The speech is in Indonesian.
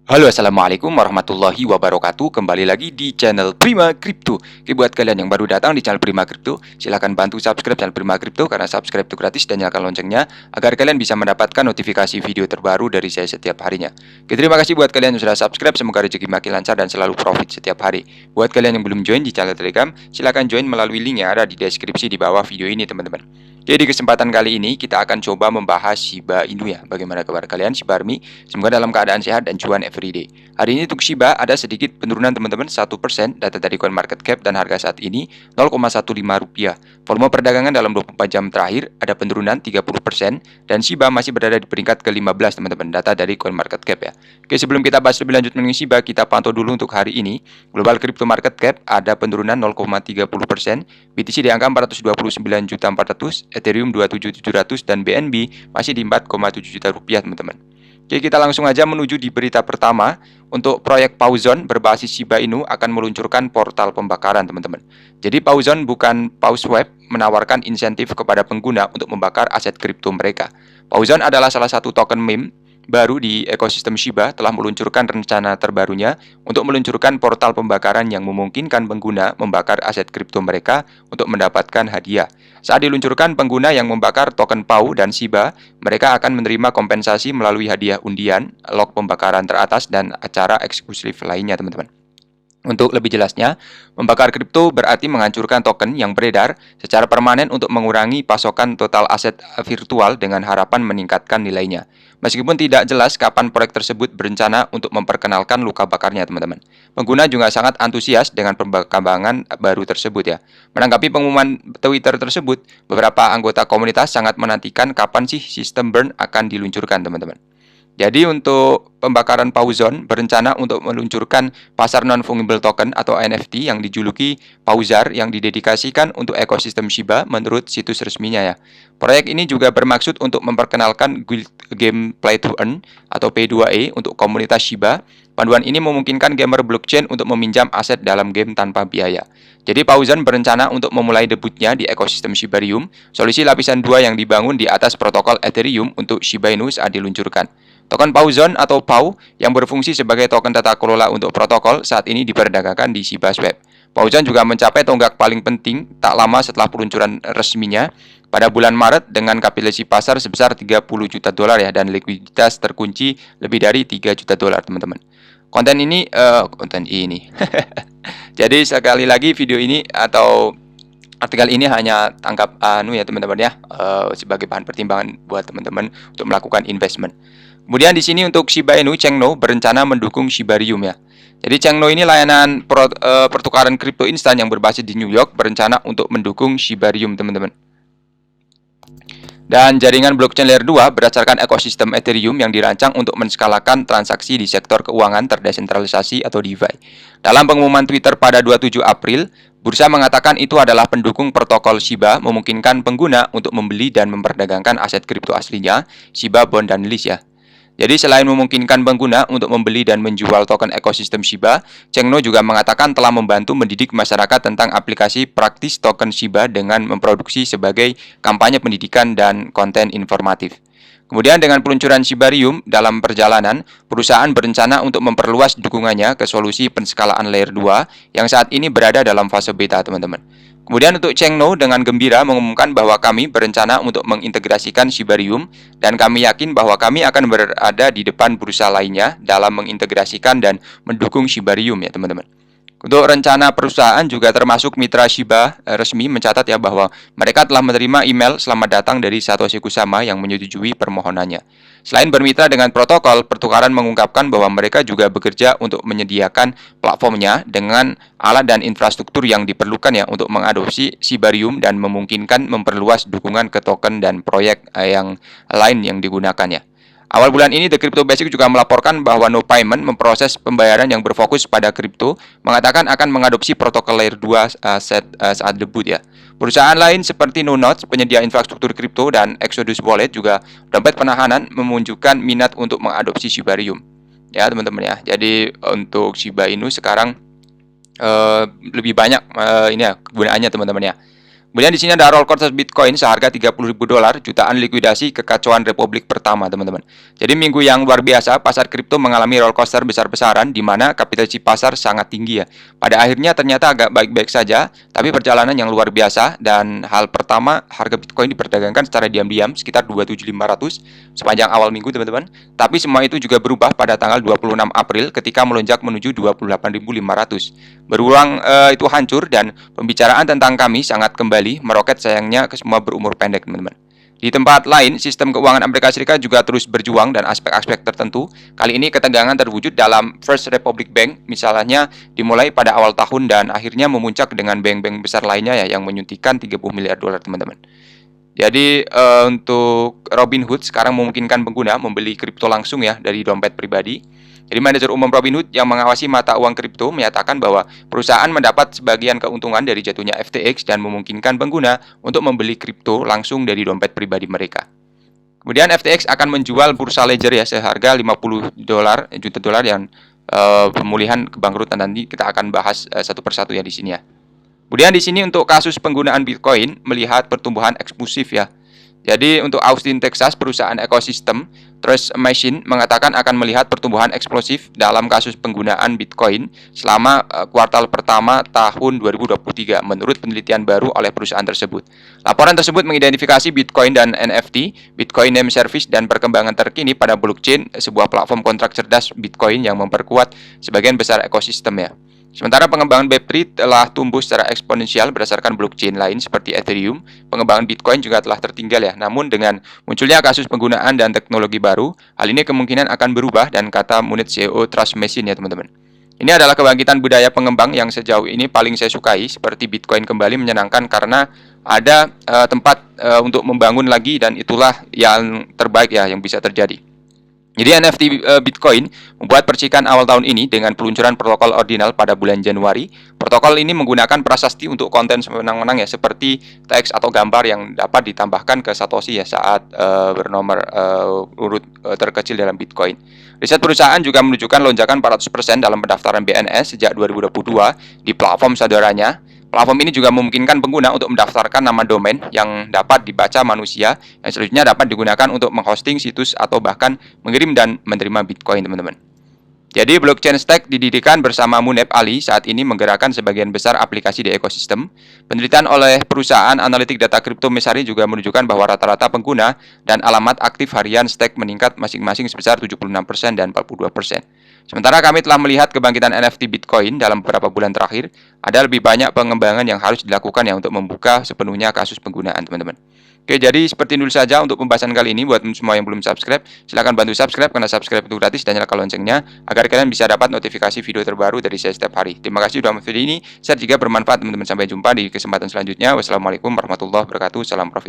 Halo, assalamualaikum warahmatullahi wabarakatuh. Kembali lagi di channel Prima Crypto. Oke, buat kalian yang baru datang di channel Prima Crypto, silahkan bantu subscribe channel Prima Crypto karena subscribe itu gratis dan nyalakan loncengnya agar kalian bisa mendapatkan notifikasi video terbaru dari saya setiap harinya. Oke, terima kasih buat kalian yang sudah subscribe. Semoga rezeki makin lancar dan selalu profit setiap hari. Buat kalian yang belum join di channel Telegram, silahkan join melalui link yang ada di deskripsi di bawah video ini, teman-teman. Oke, di kesempatan kali ini kita akan coba membahas Shiba Inu ya. Bagaimana kabar kalian, Shiba Army? Semoga dalam keadaan sehat dan cuan everyday. Hari ini untuk Shiba ada sedikit penurunan teman-teman, 1% data dari CoinMarketCap dan harga saat ini 0,15 rupiah. Volume perdagangan dalam 24 jam terakhir ada penurunan 30% dan Shiba masih berada di peringkat ke-15 teman-teman, data dari CoinMarketCap ya. Oke, sebelum kita bahas lebih lanjut mengenai Shiba, kita pantau dulu untuk hari ini. Global Crypto Market Cap ada penurunan 0,30%, BTC di angka 429.400, Ethereum 27.700 dan BNB masih di 4,7 juta rupiah teman-teman. Oke, kita langsung aja menuju di berita pertama. Untuk proyek Pauzon berbasis Shiba Inu akan meluncurkan portal pembakaran, teman-teman. Jadi Pauzon bukan Pauzweb menawarkan insentif kepada pengguna untuk membakar aset kripto mereka. Pauzon adalah salah satu token meme baru di ekosistem Shiba, telah meluncurkan rencana terbarunya untuk meluncurkan portal pembakaran yang memungkinkan pengguna membakar aset kripto mereka untuk mendapatkan hadiah. Saat diluncurkan, pengguna yang membakar token PAU dan Shiba, mereka akan menerima kompensasi melalui hadiah undian, log pembakaran teratas, dan acara eksklusif lainnya, teman-teman. Untuk lebih jelasnya, membakar kripto berarti menghancurkan token yang beredar secara permanen untuk mengurangi pasokan total aset virtual dengan harapan meningkatkan nilainya. Meskipun tidak jelas kapan proyek tersebut berencana untuk memperkenalkan luka bakarnya, teman-teman. Pengguna juga sangat antusias dengan perkembangan baru tersebut ya. Menanggapi pengumuman Twitter tersebut, beberapa anggota komunitas sangat menantikan kapan sih sistem burn akan diluncurkan, teman-teman. Jadi untuk pembakaran Pauzon berencana untuk meluncurkan pasar non-fungible token atau NFT yang dijuluki Pauzar yang didedikasikan untuk ekosistem Shiba menurut situs resminya ya. Proyek ini juga bermaksud untuk memperkenalkan guild game Play to Earn atau P2E untuk komunitas Shiba. Panduan ini memungkinkan gamer blockchain untuk meminjam aset dalam game tanpa biaya. Jadi Pauzon berencana untuk memulai debutnya di ekosistem Shibarium, solusi lapisan 2 yang dibangun di atas protokol Ethereum untuk Shiba Inu saat diluncurkan. Token Pauzon atau PAU yang berfungsi sebagai token tata kelola untuk protokol saat ini diperdagangkan di Shibaswap. Pauzon juga mencapai tonggak paling penting tak lama setelah peluncuran resminya pada bulan Maret dengan kapitalisasi pasar sebesar 30 juta dolar ya, dan likuiditas terkunci lebih dari 3 juta dolar, teman-teman. Konten ini Jadi sekali lagi video ini atau artikel ini hanya tangkap ya teman-teman ya, sebagai bahan pertimbangan buat teman-teman untuk melakukan investment. Kemudian di sini untuk Shiba Inu, Chengno berencana mendukung Shibarium ya. Jadi Chengno ini layanan pertukaran kripto instan yang berbasis di New York berencana untuk mendukung Shibarium, teman-teman. Dan jaringan blockchain layer 2 berdasarkan ekosistem Ethereum yang dirancang untuk menskalakan transaksi di sektor keuangan terdesentralisasi atau DeFi. Dalam pengumuman Twitter pada 27 April, bursa mengatakan itu adalah pendukung protokol Shiba, memungkinkan pengguna untuk membeli dan memperdagangkan aset kripto aslinya, Shiba, Bond, dan List ya. Jadi selain memungkinkan pengguna untuk membeli dan menjual token ekosistem Shiba, Chengno juga mengatakan telah membantu mendidik masyarakat tentang aplikasi praktis token Shiba dengan memproduksi sebagai kampanye pendidikan dan konten informatif. Kemudian dengan peluncuran Shibarium dalam perjalanan, perusahaan berencana untuk memperluas dukungannya ke solusi penskalaan layer 2 yang saat ini berada dalam fase beta, teman-teman. Kemudian untuk Chengno dengan gembira mengumumkan bahwa kami berencana untuk mengintegrasikan Shibarium dan kami yakin bahwa kami akan berada di depan bursa lainnya dalam mengintegrasikan dan mendukung Shibarium ya, teman-teman. Untuk rencana perusahaan juga termasuk mitra Shiba resmi mencatat ya bahwa mereka telah menerima email selamat datang dari Satoshi Kusama yang menyetujui permohonannya. Selain bermitra dengan protokol, pertukaran mengungkapkan bahwa mereka juga bekerja untuk menyediakan platformnya dengan alat dan infrastruktur yang diperlukan ya untuk mengadopsi Shibarium dan memungkinkan memperluas dukungan ke token dan proyek yang lain yang digunakan ya. Awal bulan ini, The Crypto Basic juga melaporkan bahwa No Payment memproses pembayaran yang berfokus pada kripto, mengatakan akan mengadopsi protokol layer 2 saat debut ya. Perusahaan lain seperti Nonodes, penyedia infrastruktur kripto, dan Exodus Wallet juga dompet penahanan menunjukkan minat untuk mengadopsi Shibarium. Ya teman-teman ya, jadi untuk Shiba Inu sekarang lebih banyak ini ya kegunaannya, teman-teman ya. Kemudian di sini ada roll coaster Bitcoin seharga $30.000, jutaan likuidasi kekacauan Republik pertama, teman-teman. Jadi minggu yang luar biasa, pasar kripto mengalami roll coaster besar-besaran di mana kapitalisasi pasar sangat tinggi ya. Pada akhirnya ternyata agak baik-baik saja, tapi perjalanan yang luar biasa. Dan hal pertama, harga Bitcoin diperdagangkan secara diam-diam sekitar 27.500 sepanjang awal minggu, teman-teman. Tapi semua itu juga berubah pada tanggal 26 April ketika melonjak menuju 28.500. Berulang itu hancur dan pembicaraan tentang kami sangat kembali meroket, sayangnya ke semua berumur pendek, teman-teman. Di tempat lain, sistem keuangan Amerika Serikat juga terus berjuang dan aspek-aspek tertentu. Kali ini ketegangan terwujud dalam First Republic Bank, misalnya dimulai pada awal tahun dan akhirnya memuncak dengan bank-bank besar lainnya ya yang menyuntikkan $30 miliar, teman-teman. Jadi untuk Robinhood sekarang memungkinkan pengguna membeli kripto langsung ya dari dompet pribadi. Jadi manajer umum Robinhood yang mengawasi mata uang kripto menyatakan bahwa perusahaan mendapat sebagian keuntungan dari jatuhnya FTX dan memungkinkan pengguna untuk membeli kripto langsung dari dompet pribadi mereka. Kemudian FTX akan menjual bursa Ledger ya seharga $50 juta yang pemulihan kebangkrutan nanti kita akan bahas satu persatu ya di sini ya. Kemudian di sini untuk kasus penggunaan Bitcoin melihat pertumbuhan eksplosif ya. Jadi untuk Austin, Texas, perusahaan ekosistem Trust Machine mengatakan akan melihat pertumbuhan eksplosif dalam kasus penggunaan Bitcoin selama kuartal pertama tahun 2023 menurut penelitian baru oleh perusahaan tersebut. Laporan tersebut mengidentifikasi Bitcoin dan NFT, Bitcoin Name Service, dan perkembangan terkini pada blockchain, sebuah platform kontrak cerdas Bitcoin yang memperkuat sebagian besar ekosistem ya. Sementara pengembangan Web3 telah tumbuh secara eksponensial berdasarkan blockchain lain seperti Ethereum, pengembangan Bitcoin juga telah tertinggal ya. Namun dengan munculnya kasus penggunaan dan teknologi baru, hal ini kemungkinan akan berubah dan kata Munich CEO Trust Machine ya teman-teman. Ini adalah kebangkitan budaya pengembang yang sejauh ini paling saya sukai, seperti Bitcoin kembali menyenangkan karena ada tempat untuk membangun lagi dan itulah yang terbaik ya yang bisa terjadi. Jadi NFT Bitcoin membuat percikan awal tahun ini dengan peluncuran protokol ordinal pada bulan Januari. Protokol ini menggunakan prasasti untuk konten semenang-menang ya, seperti teks atau gambar yang dapat ditambahkan ke Satoshi ya saat bernomor urut terkecil dalam Bitcoin. Riset perusahaan juga menunjukkan lonjakan 400% dalam pendaftaran BNS sejak 2022 di platform saudaranya. Platform ini juga memungkinkan pengguna untuk mendaftarkan nama domain yang dapat dibaca manusia yang selanjutnya dapat digunakan untuk menghosting situs atau bahkan mengirim dan menerima Bitcoin, teman-teman. Jadi blockchain stack didirikan bersama Muneb Ali saat ini menggerakkan sebagian besar aplikasi di ekosistem. Penelitian oleh perusahaan analitik data kripto Messari juga menunjukkan bahwa rata-rata pengguna dan alamat aktif harian stack meningkat masing-masing sebesar 76% dan 42%. Sementara kami telah melihat kebangkitan NFT Bitcoin dalam beberapa bulan terakhir, ada lebih banyak pengembangan yang harus dilakukan ya untuk membuka sepenuhnya kasus penggunaan, teman-teman. Oke, jadi seperti dulu saja untuk pembahasan kali ini. Buat semua yang belum subscribe, silahkan bantu subscribe karena subscribe itu gratis dan nyalakan loncengnya agar kalian bisa dapat notifikasi video terbaru dari saya setiap hari. Terima kasih sudah menonton video ini. Saya jika bermanfaat, teman-teman. Sampai jumpa di kesempatan selanjutnya. Wassalamualaikum warahmatullahi wabarakatuh. Salam profit.